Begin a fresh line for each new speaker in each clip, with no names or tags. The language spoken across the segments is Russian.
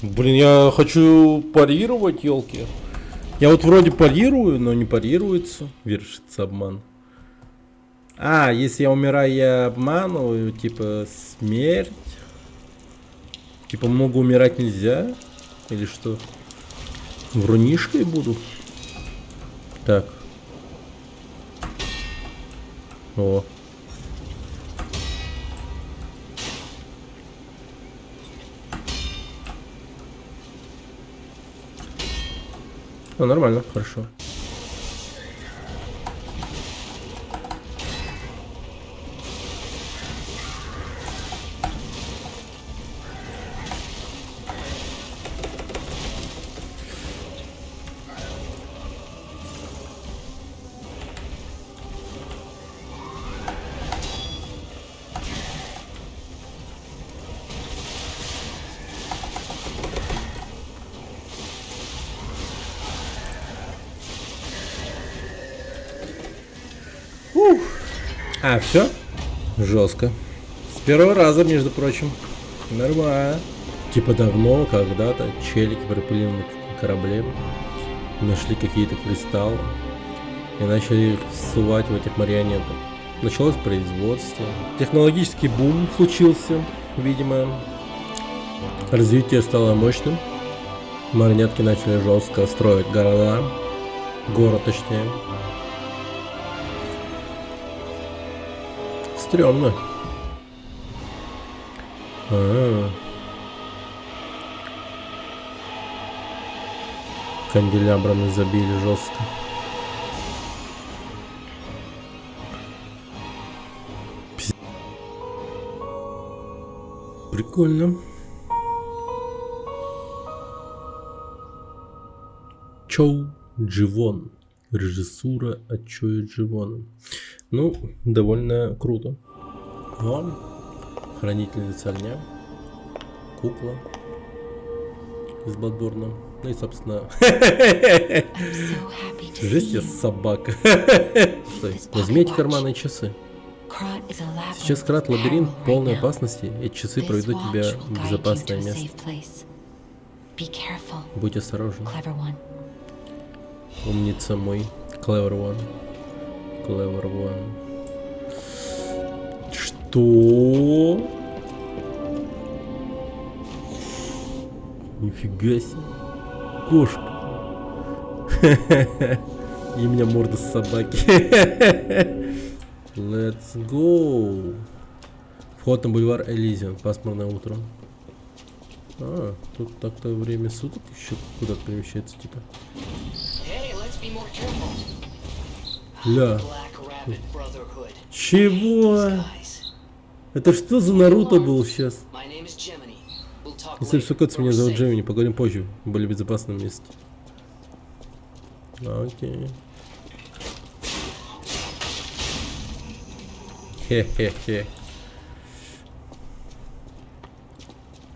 Блин, я хочу парировать, елки. Я вот вроде парирую, но не парируется. Вершится обман. А, если я умираю, я обманываю, типа смерть. Типа много умирать нельзя? Или что? Врунишкой буду? Так. О. Ну, нормально, хорошо. А, все? Жестко. С первого раза, между прочим. Нормально. Типа давно, когда-то, челики пропылили на корабле, нашли какие-то кристаллы и начали их всувать в этих марионеток. Началось производство. Технологический бум случился, видимо. Развитие стало мощным. Марионетки начали жестко строить города. Город, точнее. Стрёмно. Канделябрами забили жестко. Прикольно. Чоу Дживон. Режиссура от Чоу Дживона. Ну, довольно круто. Вон. Хранительница огня. Кукла. Из Бладборна. Ну и, собственно... Жесть я собака. Возьми эти карманные часы. Сейчас Крат лабиринт полной опасности. Эти часы проведут тебя в безопасное место. Будь осторожен. Умница мой. Clever one. Clever one. Что? Нифига себе. Кошка. И у меня морда собаки. Let's go. Вход на бульвар Элизион. Пасмурное утро. А, тут так-то время суток еще куда-то перемещается, типа. Ля. Чего? Это что за Наруто был сейчас? Если все кот, меня зовут Джемини. Поговорим позже. В более безопасном месте. Окей. Хе-хе-хе.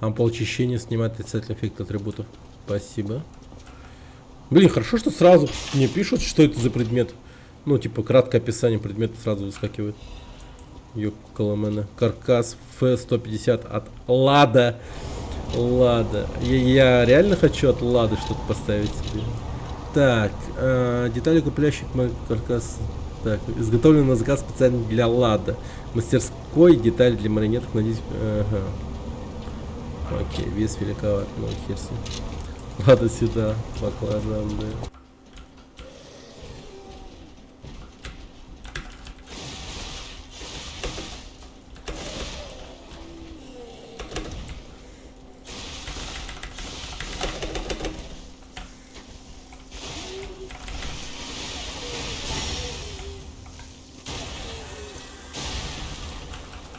Ампул очищения снимает отрицательный эффект атрибутов. Спасибо. Блин, хорошо, что сразу мне пишут, что это за предмет. Ну, типа, краткое описание предмета сразу выскакивает. Ёкаламена. Каркас F-150 от Лада. Лада. Я реально хочу от Лады что-то поставить себе. Так, детали укрепляющих мой каркас. Так, изготовлен на заказ специально для Лада. Мастерской детали для марионеток, надеюсь. Ага. Окей, вес великоват, ну хер с ним. Ладно, сюда покладываем, да.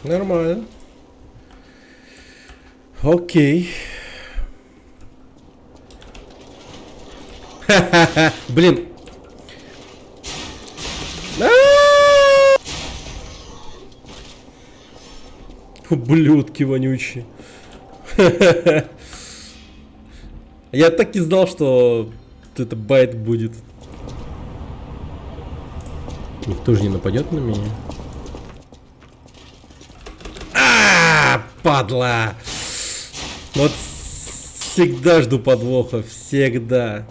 Нормально. Окей. Ха-ха-ха. Блин. Ублюдки вонючие. Я так и знал, что это байт будет. Никто же не нападет на меня. Падла! Вот всегда жду подвоха, всегда.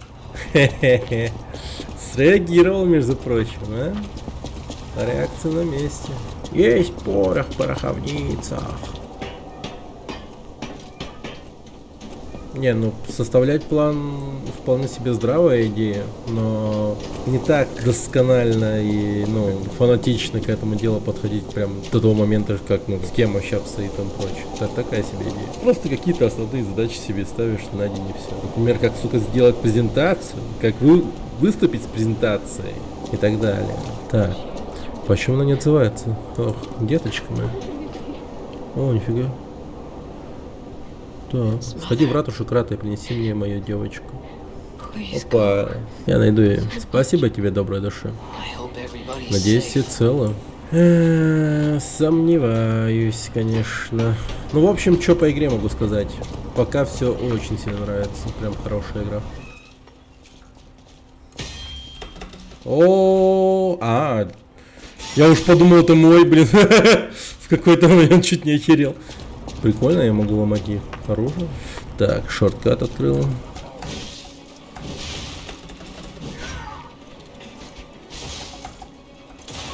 Хе-хе-хе. Среагировал, между прочим, а? Реакция на месте. Есть порох в пороховницах. Не, ну составлять план вполне себе здравая идея, но не так досконально и, ну, фанатично к этому делу подходить прям до того момента, как, ну, с кем общаться и тому прочее. Это такая себе идея. Просто какие-то основные задачи себе ставишь на день и все. Например, как, сука, сделать презентацию, как выступить с презентацией и так далее. Так, почему она не отзывается? Ох, деточка моя. О, нифига. Так, сходи в ратушу Крата и принеси мне мою девочку. Опа, я найду ее. Спасибо тебе, добрая душа. Надеюсь, все целы. Сомневаюсь, конечно. Ну, в общем, что по игре могу сказать? Пока все очень сильно нравится. Прям хорошая игра. Я уж подумал, это мой, блин. В какой-то момент чуть не охерел. Прикольно, я могу ломать их оружие. Так, шорткат открыл.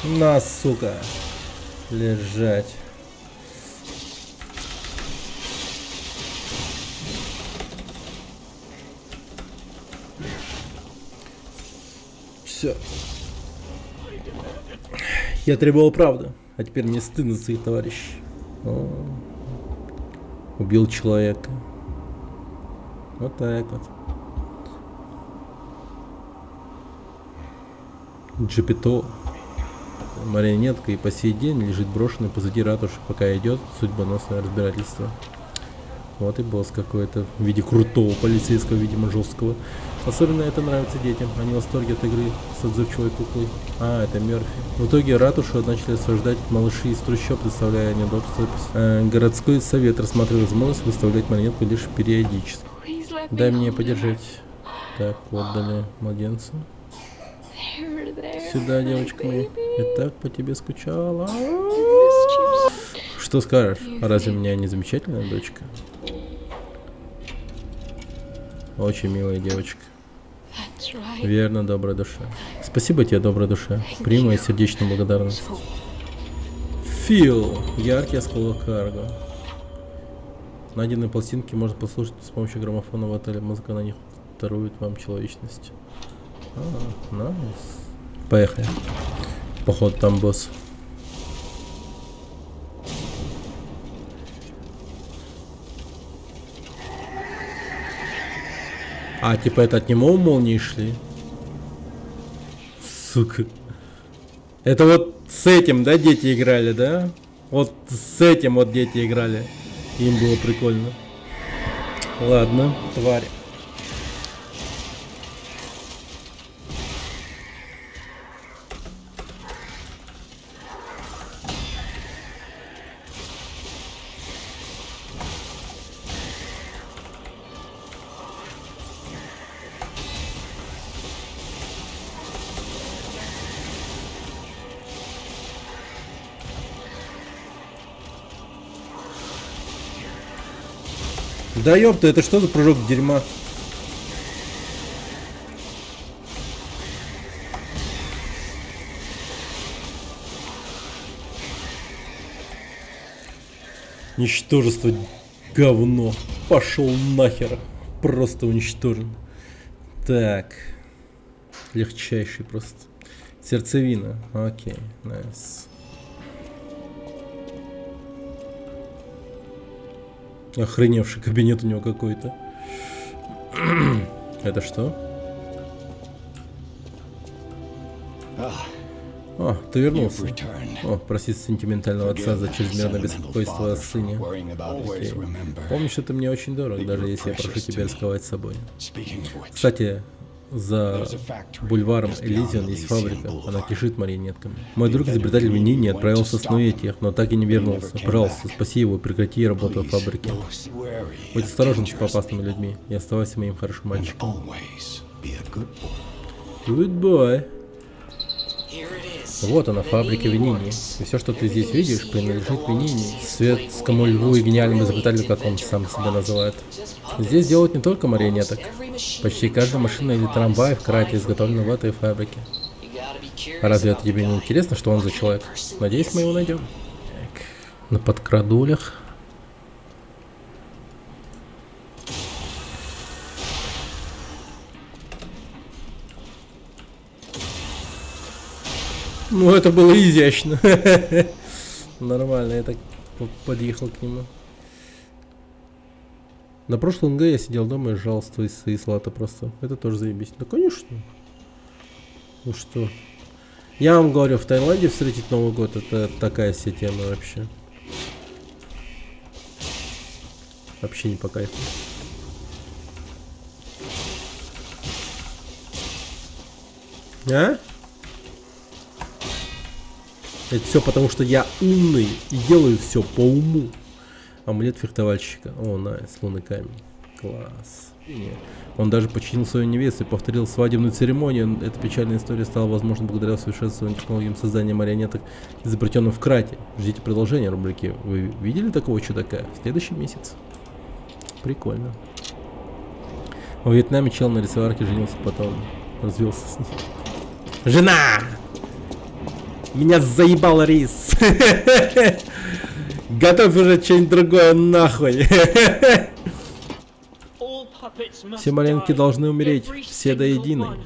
На, сука. Лежать. Все. Я требовал правды, а теперь мне стыдно за своих товарищей. Убил человека. Вот так вот. Джипито. Марионетка и по сей день лежит брошенный позади ратуши, пока идет судьбоносное разбирательство. Вот и босс какой-то в виде крутого полицейского, видимо, жесткого. Особенно это нравится детям. Они в восторге от игры с отзывчивой куклой. А, это Мерфи. В итоге ратушу начали осаждать малыши из трущоб, представляя неудобства. Городской совет рассматривал возможность выставлять монетку лишь периодически. Дай мне подержать. Так, отдали младенца. Сюда, девочка моя. Я так по тебе скучала. Что скажешь? Разве у меня не замечательная дочка? Очень милая девочка. Верно, добрая душа. Спасибо тебе, добрая душа. Прими мою сердечную благодарность. Фил. Яркий осколок карго. Найденные пластинки можно послушать с помощью граммофона в отеле. Музыка на них дарует вам человечность. Найс. Поехали. Походу там босс. А, типа это от него молнии шли? Сука. Это вот с этим, да, дети играли, да? Вот с этим вот дети играли. Им было прикольно. Ладно, тварь. Да ёпта, это что за прыжок дерьма? Ничтожество, говно. Пошел нахер. Просто уничтожен. Так. Легчайший просто. Сердцевина. Окей, найс. Охреневший кабинет у него какой-то. Это что? О, ты вернулся. О, прости сентиментального отца за чрезмерное беспокойство о сыне. Окей. Помни, что ты мне очень дорог, даже если я прошу тебя рисковать собой. Кстати, за бульваром Элизион есть фабрика, она кишит марионетками. Мой друг, изобретатель Винини, отправился снуять их, но так и не вернулся. Пожалуйста, спаси его, прекрати работу в фабрике. Будь осторожен с опасными людьми и оставайся моим хорошим мальчиком. Good boy. Вот она, фабрика Винини. И все, что ты здесь видишь, принадлежит Винини. Светскому льву и гениальному изобретателю, как он сам себя называет. Здесь делают не только марионеток. Почти каждая машина или трамвай в Крате изготовлена в этой фабрике. А разве это тебе не интересно, что он за человек? Надеюсь, мы его найдем. Так, на подкрадулях. Ну, это было изящно. Нормально, я так подъехал к нему. На прошлом НГ я сидел дома и жрал свои салаты просто. Это тоже заебись. Да, конечно. Ну что? Я вам говорю, в Таиланде встретить Новый год — это такая себе тема вообще. Вообще не по кайфу. А? Это все потому, что я умный и делаю все по уму. Амулет фехтовальщика. О, найс, лунный камень. Класс. Он даже починил свою невесту и повторил свадебную церемонию. Эта печальная история стала возможна благодаря совершенствованию технологиям создания марионеток, изобретенным в Крате. Ждите продолжения рубрики. Вы видели такого чудака? В следующем месяце. Прикольно. В Вьетнаме чел на рисоварке женился, потом развелся с ней. Жена! Меня заебал рис. Готовь уже что-нибудь другое нахуй. Все марионетки должны умереть, все до единой.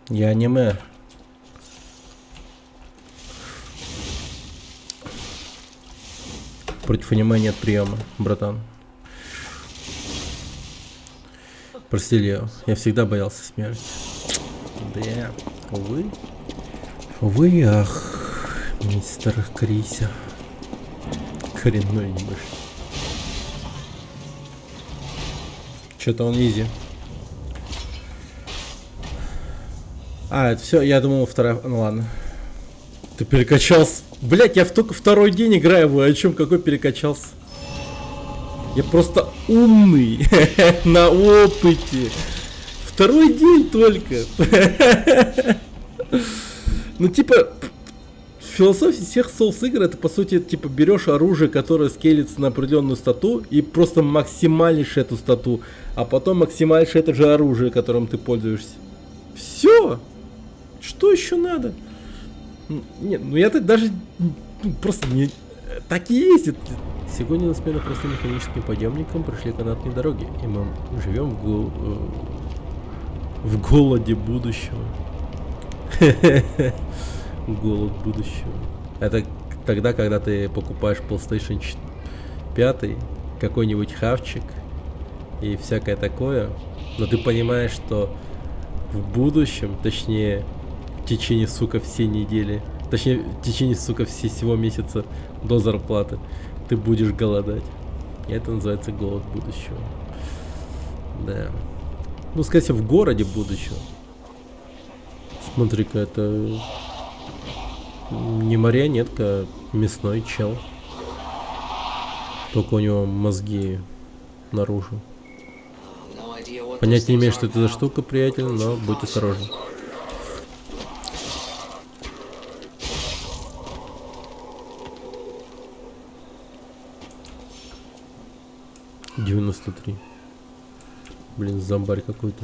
Я аниме. Против аниме нет приема, братан. Прости, Лео, я всегда боялся смерти. Да, увы. Увы, ах, мистер Крися. Коренной небольшой. Что-то он изи. А, это все, я думал, вторая... Ну ладно. Ты перекачался. Блять, я только второй день играю, вы о чем, какой перекачался? Я просто умный, на опыте. Второй день только. Ну типа, философия всех Souls игр — это по сути, типа, берешь оружие, которое скейлится на определенную стату, и просто максимальнейшее эту стату, а потом максимальнейшее это же оружие, которым ты пользуешься. Все. Что еще надо? Нет, ну я так даже просто не... Так и есть. Сегодня на смену просто механическим подъемникам пришли канатные дороги, и мы живем в голоде будущего. Голод будущего. Это тогда, когда ты покупаешь PlayStation 5, какой-нибудь хавчик и всякое такое, но ты понимаешь, что в будущем, точнее, в течение, сука, всей недели, точнее, в течение, сука, всего месяца до зарплаты ты будешь голодать. И это называется голод будущего. Да. Ну, скорее всего, в городе будущего. Смотри-ка, это не марионетка, а мясной чел. Только у него мозги наружу. Понятия не имею, что это за штука, приятель, но будь осторожен. $93. Блин, зомбарь какой-то.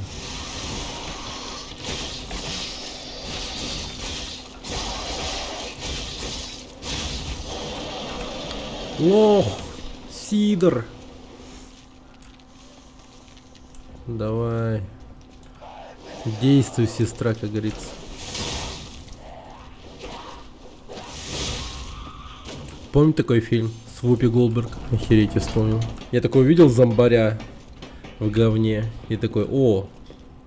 Лох! Сидор! Давай. Действуй, сестра, как говорится. Помните такой фильм с Вупи Голдберг? Охереть, я вспомнил. Я такой увидел зомбаря в говне и такой: о,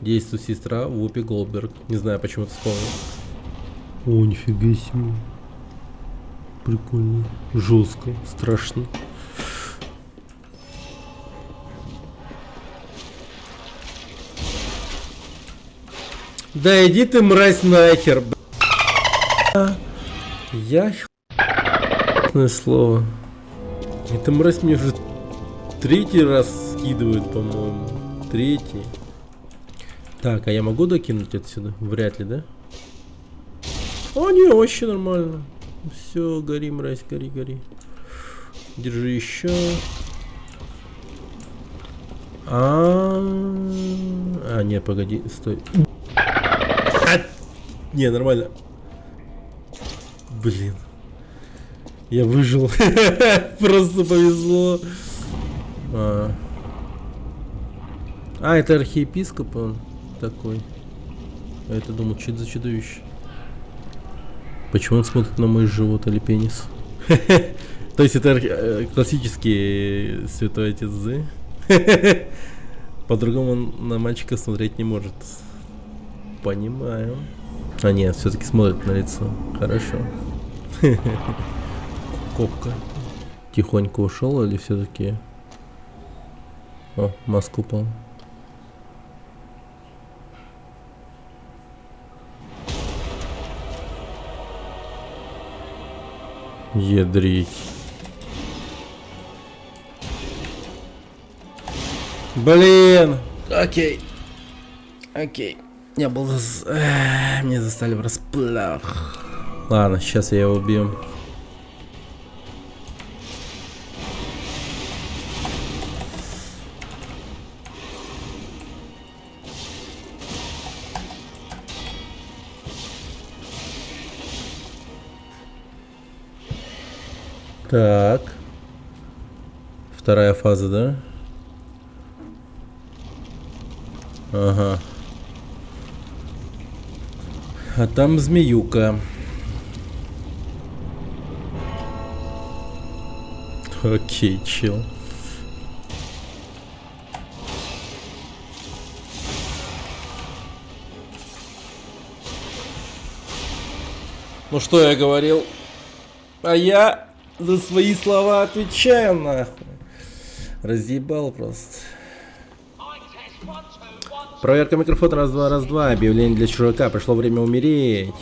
действуй, сестра, Вупи Голдберг. Не знаю, почему ты вспомнил. О, нифига себе. Прикольно. Жестко. Страшно. Да иди ты, мразь, нахер, б***ь. Я слово. Эта мразь мне уже третий раз скидывает, по-моему. Третий. Так, а я могу докинуть отсюда? Вряд ли, да? О, не, вообще нормально. Все, гори, мразь, гори, гори. Держи еще. Нет, погоди, стой. Не, нормально. Блин. Я выжил. Просто повезло. Это архиепископ он такой. А это думал, что это за чудовище? Почему он смотрит на мой живот или пенис? То есть это классический святой отец З. По-другому он на мальчика смотреть не может. Понимаю. А нет, все-таки смотрит на лицо. Хорошо. Копка. Тихонько ушел или все-таки... О, маску упал. Ядрить. Блин. Окей. Окей. Я был... Меня застали врасплох. Ладно, сейчас я его убью. Так. Вторая фаза, да? Ага. А там змеюка. Окей, чил. Ну что я говорил? А я за свои слова отвечаю, нахуй. Разъебал просто. Проверка микрофона раз-два, раз-два. Объявление для чужака. Пришло время умереть.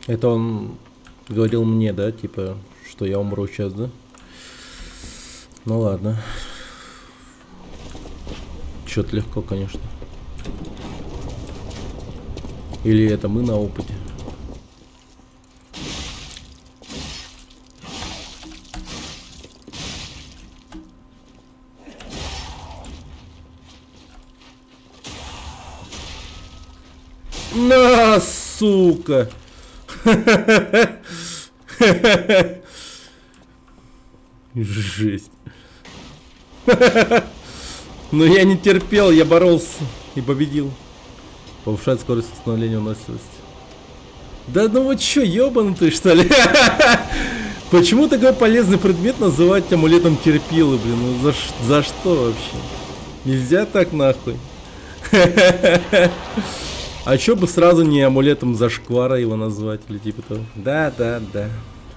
Это он говорил мне, да, типа, что я умру сейчас, да? Ну ладно. Чё-то легко, конечно. Или это мы на опыте? На, сука! Жесть. Но я не терпел, я боролся и победил. Повышает скорость восстановления выносливости. Да ну вот чё, ёбанутый что ли? Почему такой полезный предмет называть амулетом терпилы, блин? Ну за что вообще? Нельзя так нахуй. А чё бы сразу не амулетом зашквара его назвать или типа того? Да.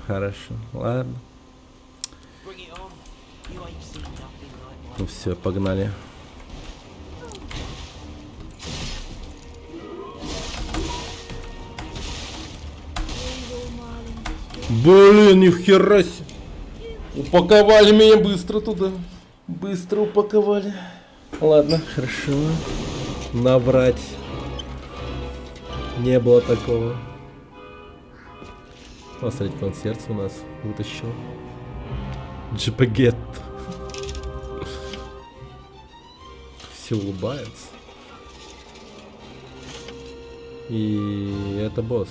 Хорошо, ладно. Ну все, погнали. Блин, нихера себе. Упаковали меня быстро туда. Быстро упаковали. Ладно, хорошо. Наврать. Не было такого. Посмотрите, он сердце у нас вытащил. Джипагет. Все улыбается. И это босс.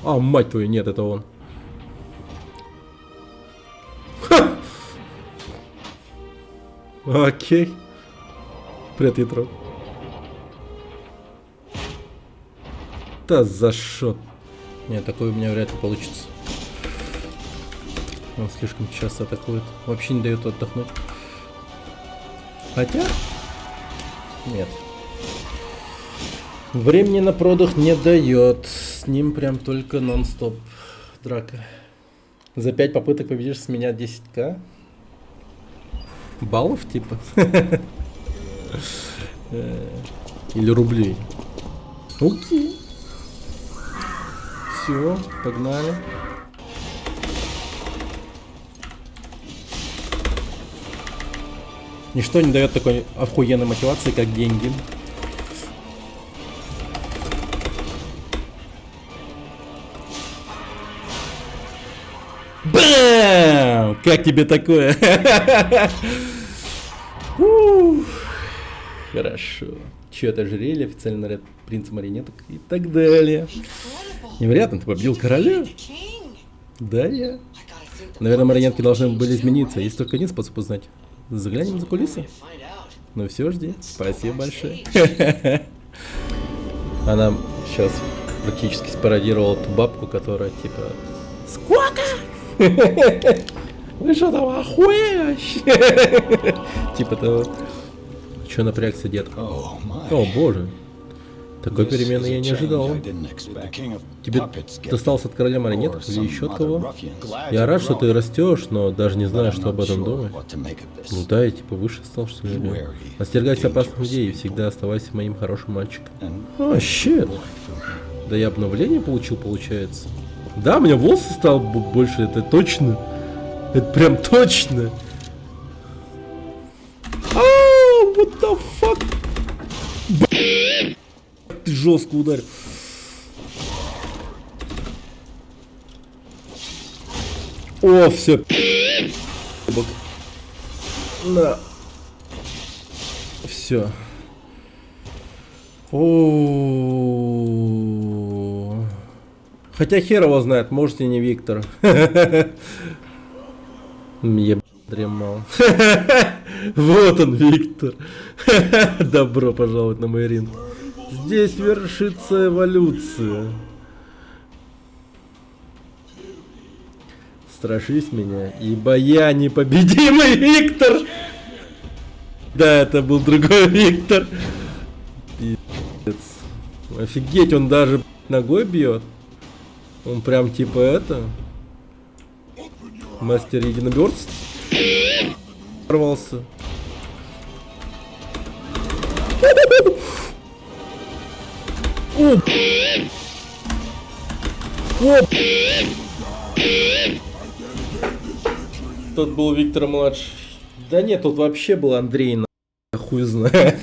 А, мать твою, нет, это он. Окей. Привет, Ятро. Да за шот. Нет, такое у меня вряд ли получится. Он слишком часто атакует. Вообще не дает отдохнуть. Хотя... Нет. Времени на продых не дает. С ним прям только нон-стоп драка. За 5 попыток победишь с меня 10к. Баллов типа? Или рублей? Окей. Все, погнали. Ничто не дает такой охуенной мотивации, как деньги. Бам! Как тебе такое? Хорошо. Чье-то ожерелье, официальный наряд принца марионеток и так далее. Невероятно, ты победил короля? Да, я. Наверное, марионетки должны были измениться. Есть только один способ узнать. Заглянем за кулисы. Ну все, жди. Спасибо большое. Она сейчас практически спародировала ту бабку, которая типа... Сколько? Вы что там охуешь? Типа того. Че напрягся, дед? О боже. Такой перемены я не ожидал. Тебе достался от короля марионеток или еще от кого? Я рад, что ты растешь, но даже не знаю, что об этом думать. Ну да, я типа выше стал, что ли. Остерегайся опасных людей и всегда оставайся моим хорошим мальчиком. А, щит. Да я обновление получил, получается. Да, у меня волосы стало больше, это точно. Это прям точно. What the fuck? Ты жестко ударил. О, все. На. Все. О. Хотя хер его знает, может и не Виктор. Я дремал. Вот он, Виктор. Добро пожаловать на мой ринг. Здесь вершится эволюция. Страшись меня, ибо я непобедимый Виктор. Да, это был другой Виктор. Пиздец. Офигеть, он даже ногой бьет. Он прям типа это. Мастер единоборств. Порвался. Оп. Оп. Тот был Виктор младший. Да нет, тут вообще был Андрей, на хуй знает.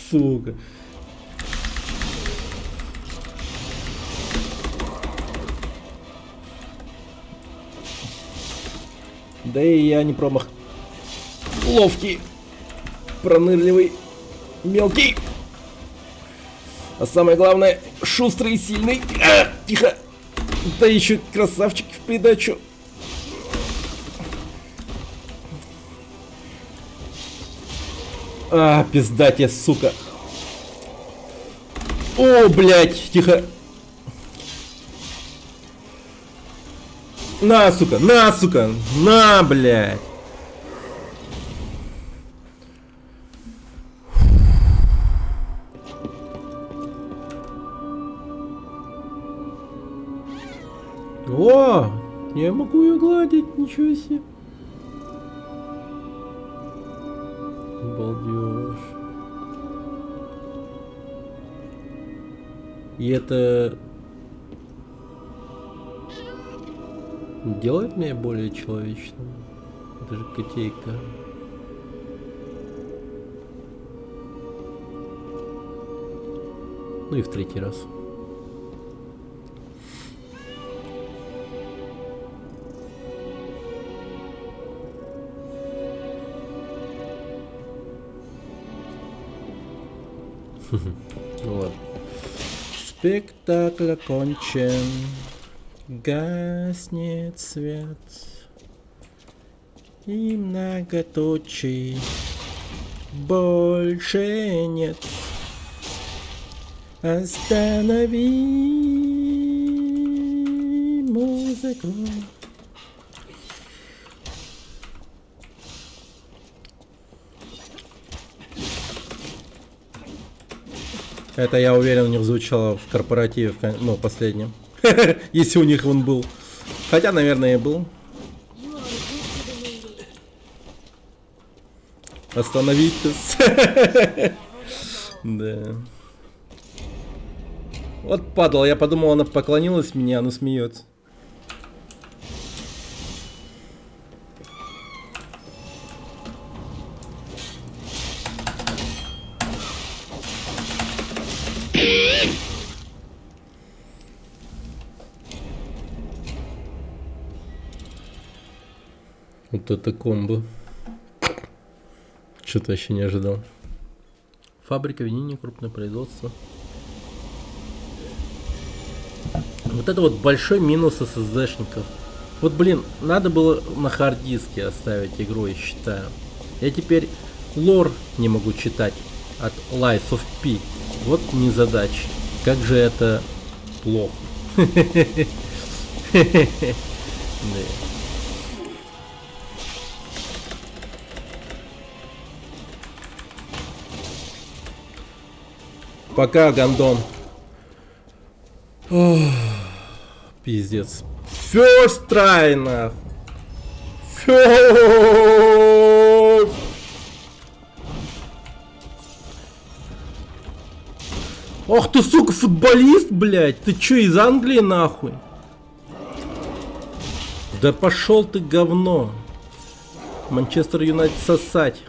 Сука. Да и я не промах. Ловкий, пронырливый, мелкий. А самое главное, шустрый и сильный. Тихо. Да еще красавчик в придачу. Пизда тебе, сука. О, блядь, тихо. На, сука, на, сука, на, блядь. О, я могу ее гладить, ничего себе. Балдеж. И это делает меня более человечным. Это же котейка. Ну и в третий раз. Ну ладно. Спектакль окончен. Гаснет свет. И многоточий больше нет. Останови музыку. Это, я уверен, у них звучало в корпоративе, ну, последнем. Если у них он был. Хотя, наверное, и был. Остановитесь. Да. Вот падла, я подумал, она поклонилась мне, она смеется. Вот это комбо. Что-то вообще не ожидал. Фабрика, винение, крупное производство. Вот это вот большой минус SSD-шников. Вот, блин, надо было на хард-диске оставить игру, я считаю. Я теперь лор не могу читать от Lies of P. Вот незадача. Как же это плохо. Пока, гандон. Ох, пиздец. First try, нахуй. First. Ох ты, сука, футболист, блядь. Ты чё, из Англии, нахуй? Да пошел ты, говно. Манчестер Юнайтед сосать.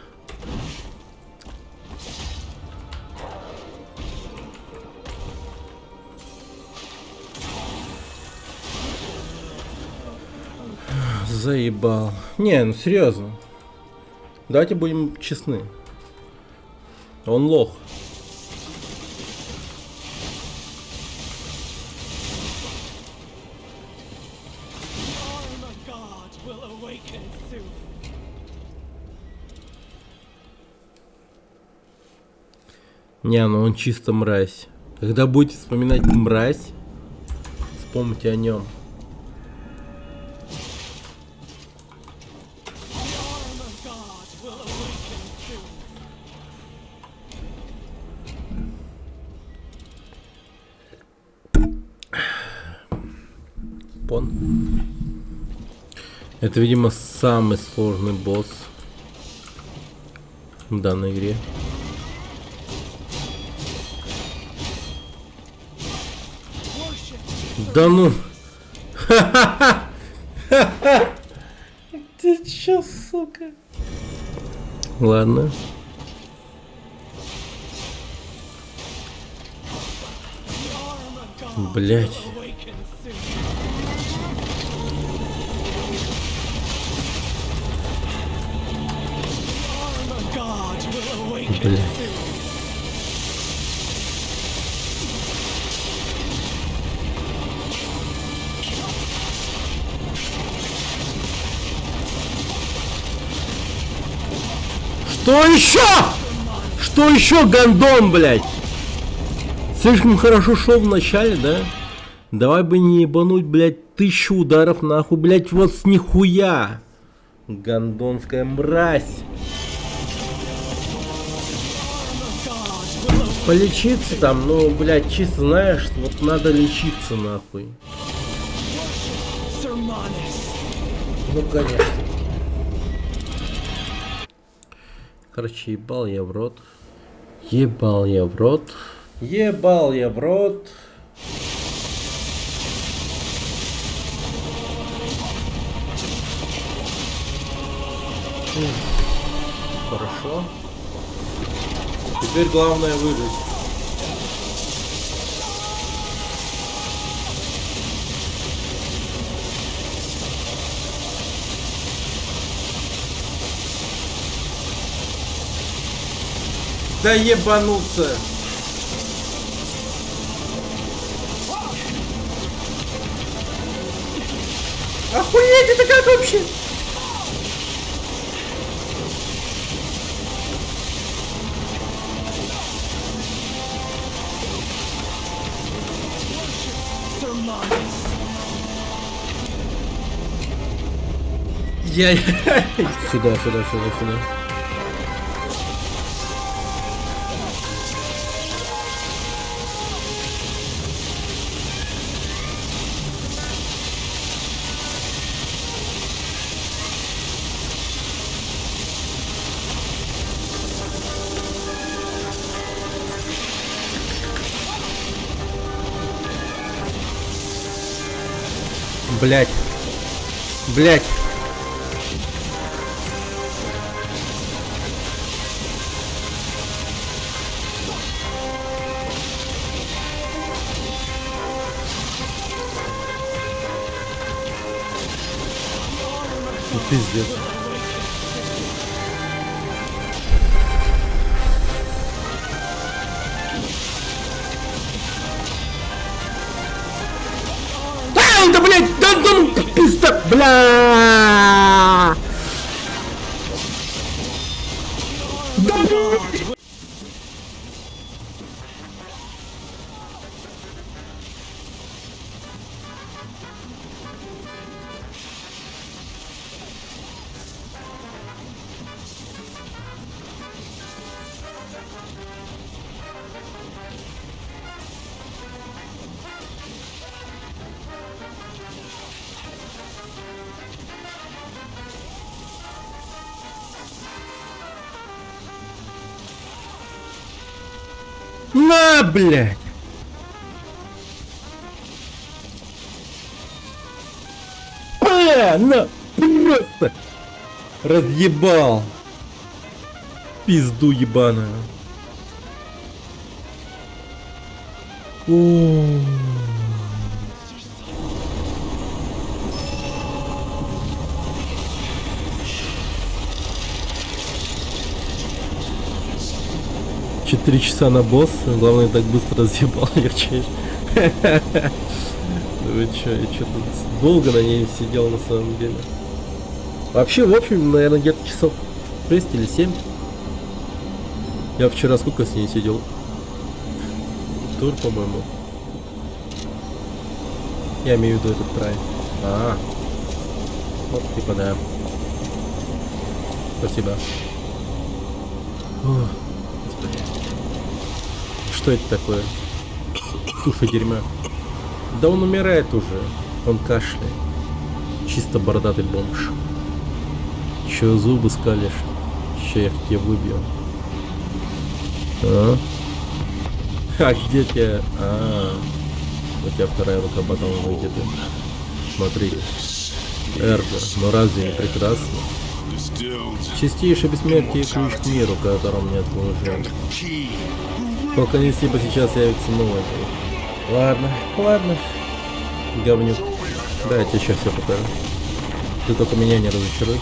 Заебал. Не, ну серьезно. Давайте будем честны. Он лох. Не, ну он чисто мразь. Когда будете вспоминать мразь, вспомните о нем. Пон. Это, видимо, самый сложный босс в данной игре. Да ну! Ты чё, сука? Ладно. Блять. Блять. Что еще? Что еще, гандон, блядь? Слишком хорошо шел в начале, да? Давай бы не ебануть, блядь, 1000 ударов нахуй, блядь, вот с нихуя. Гандонская мразь. Полечиться там, ну, блядь, чисто знаешь, вот надо лечиться нахуй. Ну, конечно. Короче, ебал я в рот. Ебал я в рот. Ебал я в рот. Хорошо. Теперь главное выжить. Да ебануться! Охуеть, это как вообще? Я... Сюда, сюда, сюда, сюда. Блять. Блять. Ну, пиздец. Да, блядь, да, пизда, бля. Да, блядь. На, блядь! На! Просто! Разъебал! Пизду ебаную! О. Четыре часа на босс, главное так быстро разъебал, легче. Вы чё, я что-то долго на ней сидел на самом деле. Вообще, в общем, наверное, где-то часов 6 или 7. Я вчера сколько с ней сидел? Тур, по-моему. Я имею в виду этот трай. Вот типа да. Спасибо. О, господи. Что это такое? Туша дерьма. Да он умирает уже. Он кашляет. Чисто бородатый бомж. Че зубы скалишь? Че я тебе выбью? А где тебя? У тебя вторая рука потом выйдет. Смотри. Эрго, ну разве не прекрасно? Чистейшее бессмертие и ключ к миру, которым нет лжи. Только не бы сейчас явится новый. Ладно. Говнюк. Да, я тебе сейчас все покажу. Ты только меня не разочаруй.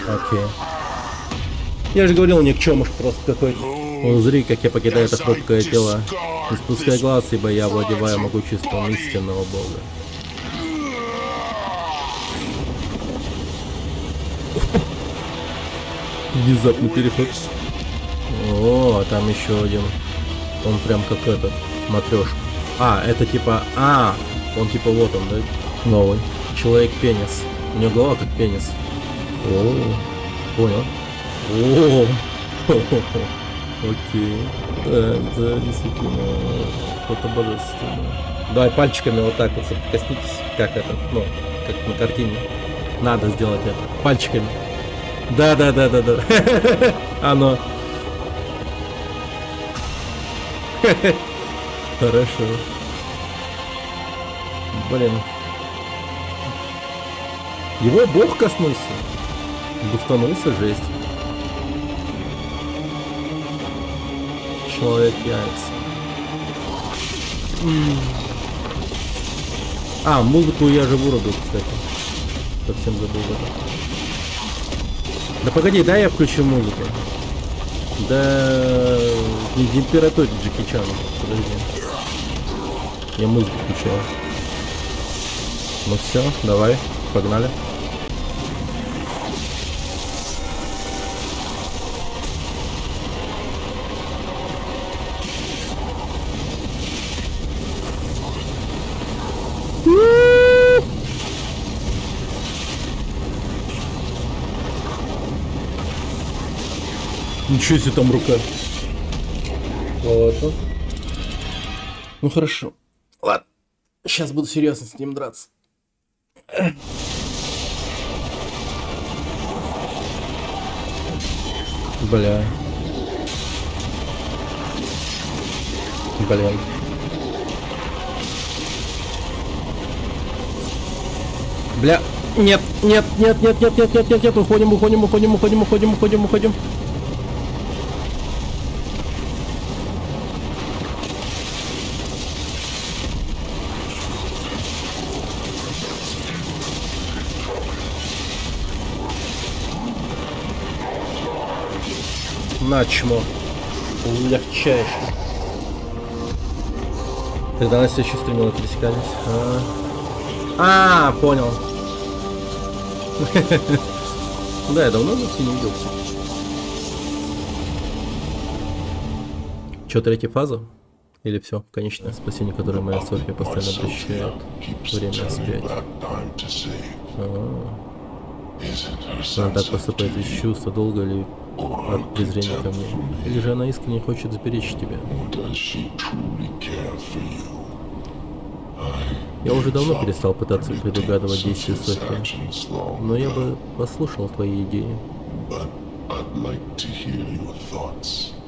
Окей. Я же говорил, никчемуш просто какой-то. Узри, как я покидаю это хрупкое тело. Не спускай глаз, ибо я владеваю могуществом истинного бога. Внезапный переход. О, там еще один. Он прям как этот, матрешка. Это типа, он типа вот он, да? Новый. Человек-пенис. У него голова как пенис. О, понял. О, окей. Да, действительно, что-то божественное. Давай пальчиками вот так вот коснитесь, как это, ну, как на картине. Надо сделать это. Пальчиками. Да. Оно. Хорошо. Блин. Его бог коснулся. Бустанулся, жесть. Человек яйца. А, музыку я же вырубил, кстати. Совсем забыл об этом. Да погоди, дай я включу музыку. Да не температуре Джеки Чана. Подожди. Я музыку включил. Ну все, давай, погнали. Ничего себе там рука. Ладно. Ну хорошо. Ладно. Сейчас буду серьезно с ним драться. Бля. Блин. Бля. Нет, нет, нет, нет, нет, нет, нет, нет, нет, уходим, уходим, уходим, уходим, уходим, уходим, уходим. На чмо. Легчайший. Тогда Настя еще стремила пересекались. Понял. Да, я давно Настю не видел. Че, третья фаза? Или все? Конечное спасение, которое моя София постоянно обращает. Время вспять. Она так поступает из чувства, долго ли от презрения ко мне? Или же она искренне хочет сберечь тебя? Я уже давно перестал пытаться предугадывать действия Софии, но я бы послушал твои идеи.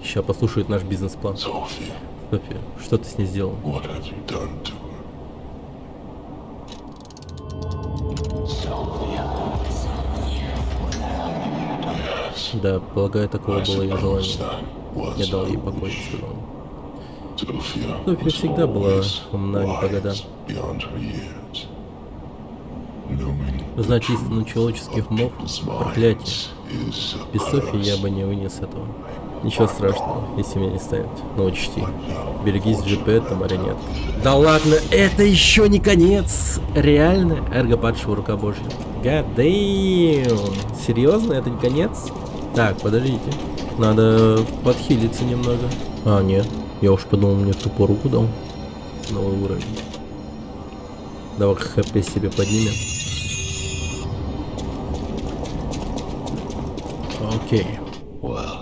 Сейчас послушает наш бизнес-план. София, что ты с ней сделал? Да, полагаю, такого было ее желание. Я дал ей покой, сказал. София всегда была умна не по годам. Знать истину человеческих умов — проклятие. Без Софии я бы не вынес этого. Ничего страшного, если меня не ставят. Но учти, берегись GP, это марионетка. Да ладно, это еще не конец. Реально? Эрго падшего, рука Божья. God damn. Серьезно, это не конец? Так, подождите. Надо подхилиться немного. А, нет. Я уж подумал, мне тупо руку дал. Новый уровень. Давай хп себе поднимем. Окей.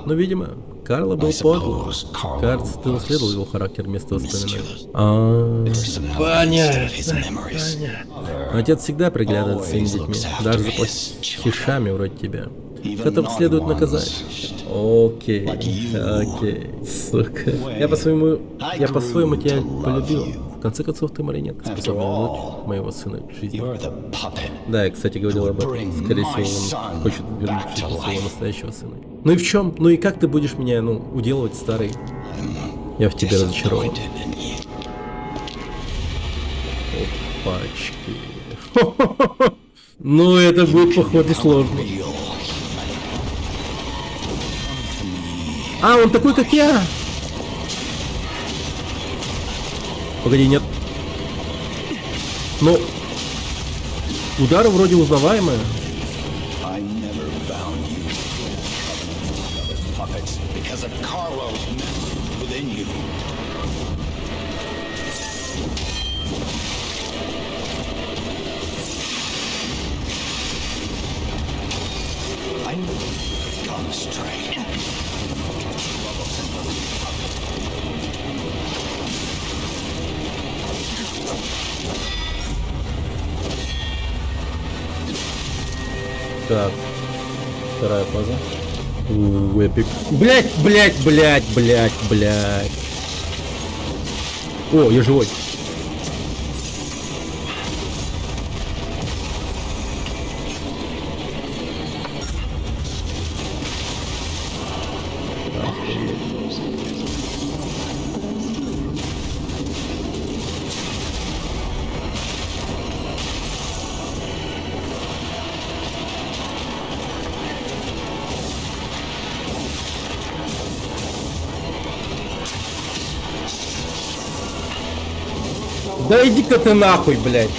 Ну, видимо, Карло был подлым. Кажется, ты унаследовал его характер вместо воспоминаний. Понятно. Отец всегда приглядывает за своими детьми, даже за плохишами вроде тебя, которых следует наказать. Окей, сука. Я по-своему тебя полюбил. В конце концов, ты марионетка, способная вернуть моего сына к жизни. Да, я, кстати, говорил об этом. Скорее всего, он хочет вернуть к жизни своего настоящего сына. Ну и в чем? Ну и как ты будешь меня, уделывать, старый? Я в тебе разочарован. Опачки. Ну это будет, походу, сложно. А, он такой, как я! Погоди, нет. Ну, удары вроде узнаваемые. Так, вторая фаза. Эпик. Блять. О, я живой. Да иди-ка ты нахуй, блядь.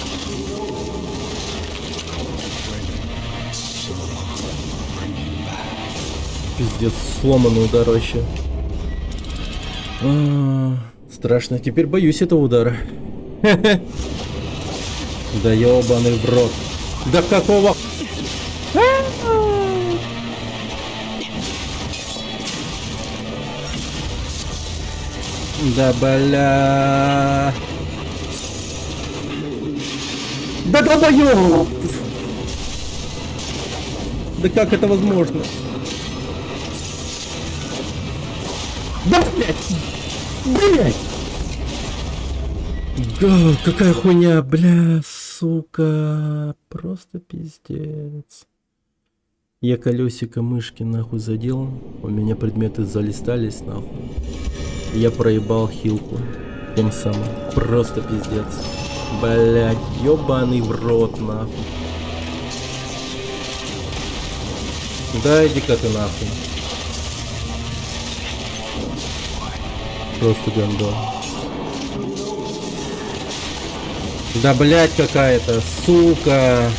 Пиздец, сломанный удар вообще. Страшно, теперь боюсь этого удара. Да ёбаный в рот. Да какого... Да бля... Да долбоёб! Да как это возможно? Да блять! Блять! Да, какая хуйня, бля, сука. Просто пиздец. Я колесико мышки нахуй задел. У меня предметы залистались нахуй. Я проебал хилку. Тем самым. Просто пиздец. Блять, ёбаный в рот нахуй. Да иди-ка ты нахуй. Просто гандон. Да блять какая-то, сука.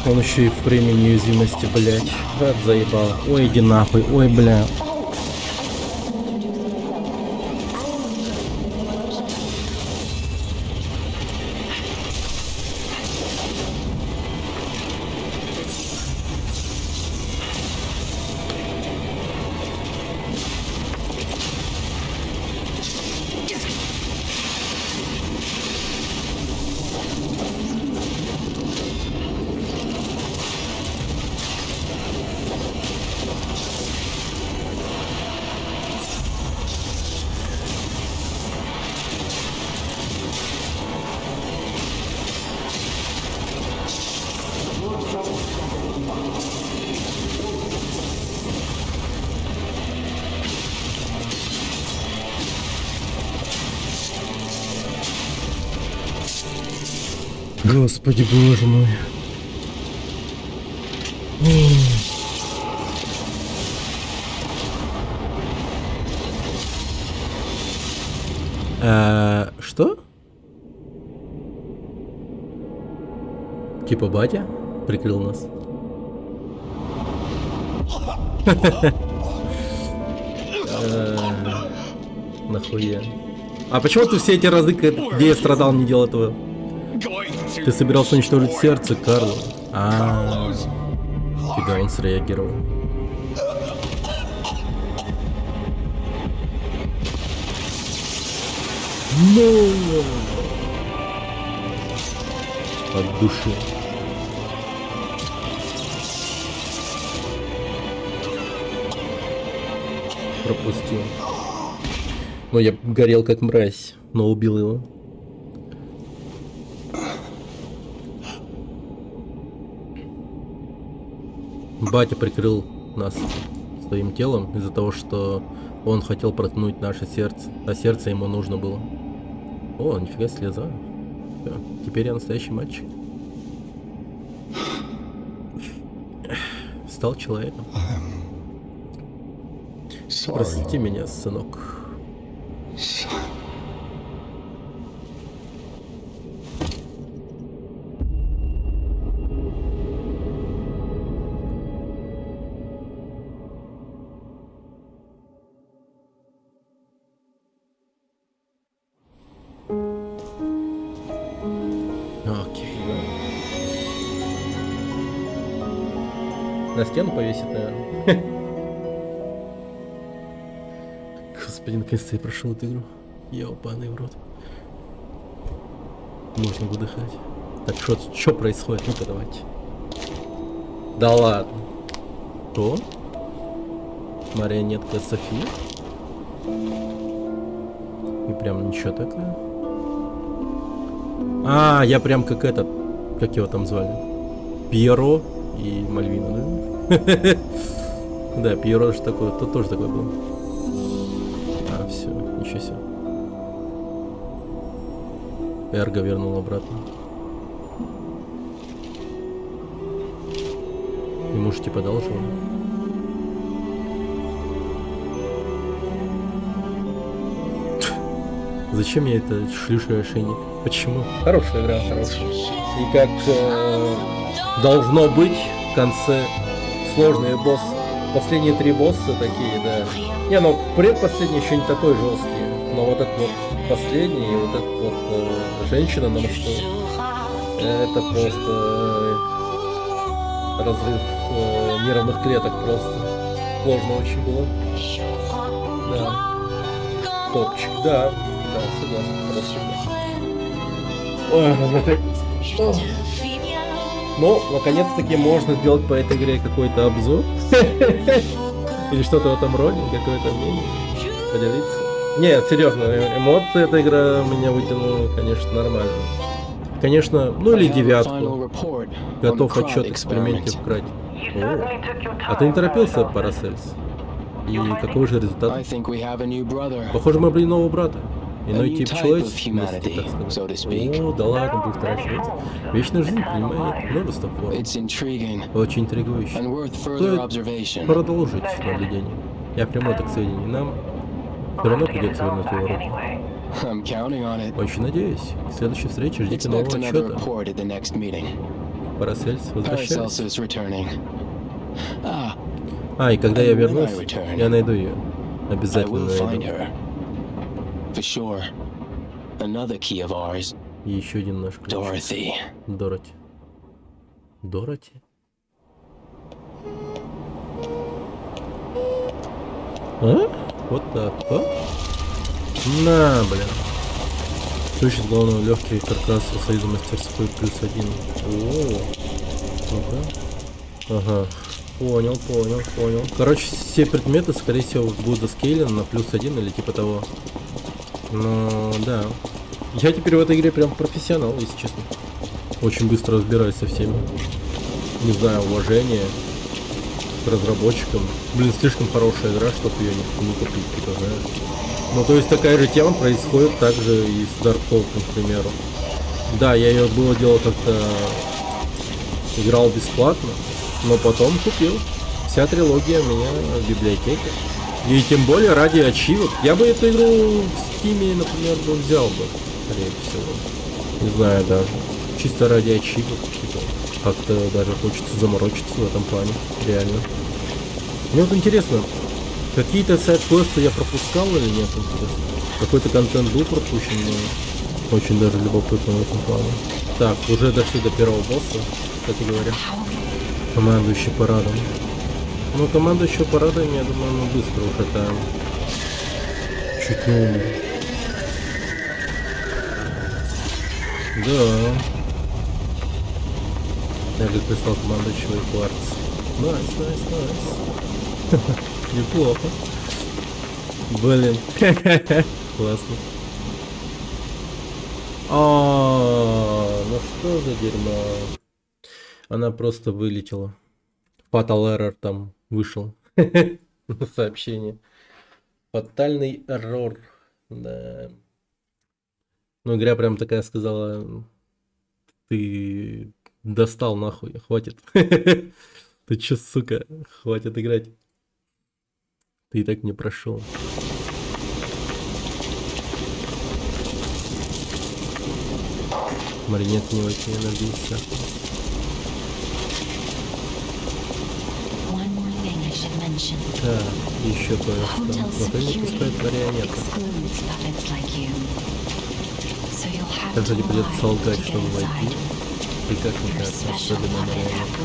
Он еще и в премии неуязвимости, блять. Вот заебал. Ой, иди нахуй, ой, бля. Господи, боже мой. Что? Типа батя прикрыл нас. Нахуя? А почему ты все эти разы, где я страдал, не делал этого? Ты собирался уничтожить сердце Карла. Когда он среагировал. От души. Пропустил. Ну, я горел как мразь, но убил его. Батя прикрыл нас своим телом из-за того, что он хотел проткнуть наше сердце, а сердце ему нужно было. О, нифига слеза. Всё, теперь я настоящий мальчик. Стал человеком. Прости меня, сынок. Окей. На стену повесит, наверное. Господи, наконец-то я прошел эту игру. Ёбаный в рот. Нужно выдыхать. Так, что происходит? Ну-ка, давайте. Да ладно. Что? Марионетка Софи? И прям ничего такое. Я прям как этот, как его там звали? Пьеро и Мальвина, да? Да, Пьеро же такой, тот тоже такой был. Все, ничего себе. Эрго вернул обратно. Ему же типа дал живо. Зачем мне это шлюший ошейник? Почему? Хорошая игра, хорошая. И как должно быть в конце сложные боссы. Последние 3 босса такие, да. Не, ну предпоследний еще не такой жесткий. Но вот этот вот последний, вот эта вот женщина на мосту, это просто разрыв нервных клеток просто. Сложно очень было. Да. Топчик, да, согласен. Ой, ну, наконец-таки можно сделать по этой игре какой-то обзор. Или что-то в этом роде, какое-то мнение. Поделиться. Нет, серьезно, эмоции эта игра меня вытянула, конечно, нормально. Конечно, ну или 9. Готов отчет эксперименте вкрать. А ты не торопился, Парасельс? И какой же результат? Похоже, мы обрели нового брата. Иной тип человечности, так сказать. О, да ладно, будет вторая часть. Вечная жизнь принимает множество форм. Очень интригующе. Стоит продолжить наблюдение. Я приму это к сведению. Нам все равно придется вернуть его руку. Очень надеюсь. К следующей встрече ждите нового отчета. Парасельс возвращается. И когда я вернусь, я найду ее. Обязательно найду. И еще один наш ключ. Дороти. Дороти? А? Вот так, а? На, блин. Сущность главного легкий каркас союза мастерской +1. О, ну-ка. Ага. Понял. Короче, все предметы, скорее всего, будут заскейлены на +1 или типа того. Но, да. Я теперь в этой игре прям профессионал, если честно. Очень быстро разбираюсь со всеми. Не знаю, уважение к разработчикам. Блин, слишком хорошая игра, чтобы ее не купить, типа, знаешь. Ну, то есть такая же тема происходит также и с Dark Souls, к примеру. Да, я ее было дело как-то играл бесплатно, но потом купил. Вся трилогия у меня в библиотеке. И тем более ради ачивок. Я бы эту игру в Steam, например, бы взял бы, скорее всего. Не знаю даже. Чисто ради ачивок. Типа, как-то даже хочется заморочиться в этом плане. Реально. Мне вот интересно, какие-то сайд-квесты я пропускал или нет? Какой-то контент был пропущен, но очень даже любопытно в этом плане. Так, уже дошли до первого босса, кстати говоря. Командующий парадом. Ну, командующего парадом, я думаю, мы быстро уже там чуть не умер. Да. Я как прислал командующего и кварц. Найс. Неплохо. Блин. Классно. Ну что за дерьмо? Она просто вылетела. Fatal Error там вышел. Сообщение. Фатальный эррор. Да. Ну, игра прям такая сказала: ты достал нахуй, хватит. Ты чё, сука, хватит играть. Ты и так не прошел. Маринет не очень надеется. Да, еще кое-что. Но не пускает марионеток. Также не придется солгать, чтобы войти. И как мне кажется, особенно марионетка.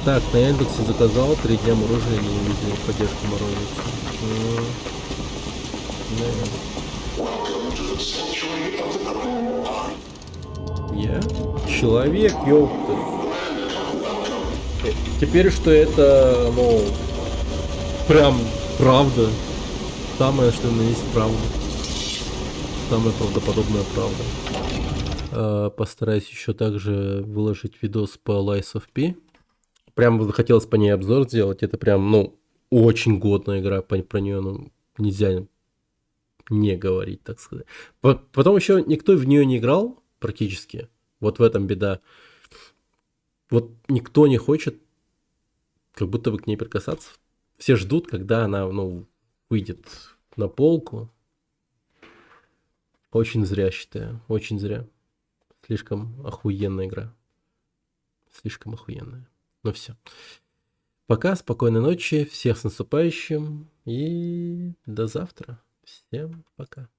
Так, на Яндексе заказал 3 дня мороженое, не везли поддержку мороженого. Я? Человек, ёпта. Теперь что это, ну, прям правда. Самое, что на есть правда. Самая правдоподобная правда. Постараюсь еще также выложить видос по Lies of P. Прям захотелось по ней обзор сделать. Это прям, ну, очень годная игра. Про нее, ну, нельзя не говорить, так сказать. Потом еще никто в нее не играл практически. Вот в этом беда. Вот никто не хочет как будто бы к ней прикасаться. Все ждут, когда она, ну, выйдет на полку. Очень зря, считаю. Очень зря. Слишком охуенная игра. Слишком охуенная. Ну все. Пока, спокойной ночи. Всех с наступающим. И до завтра. Всем пока.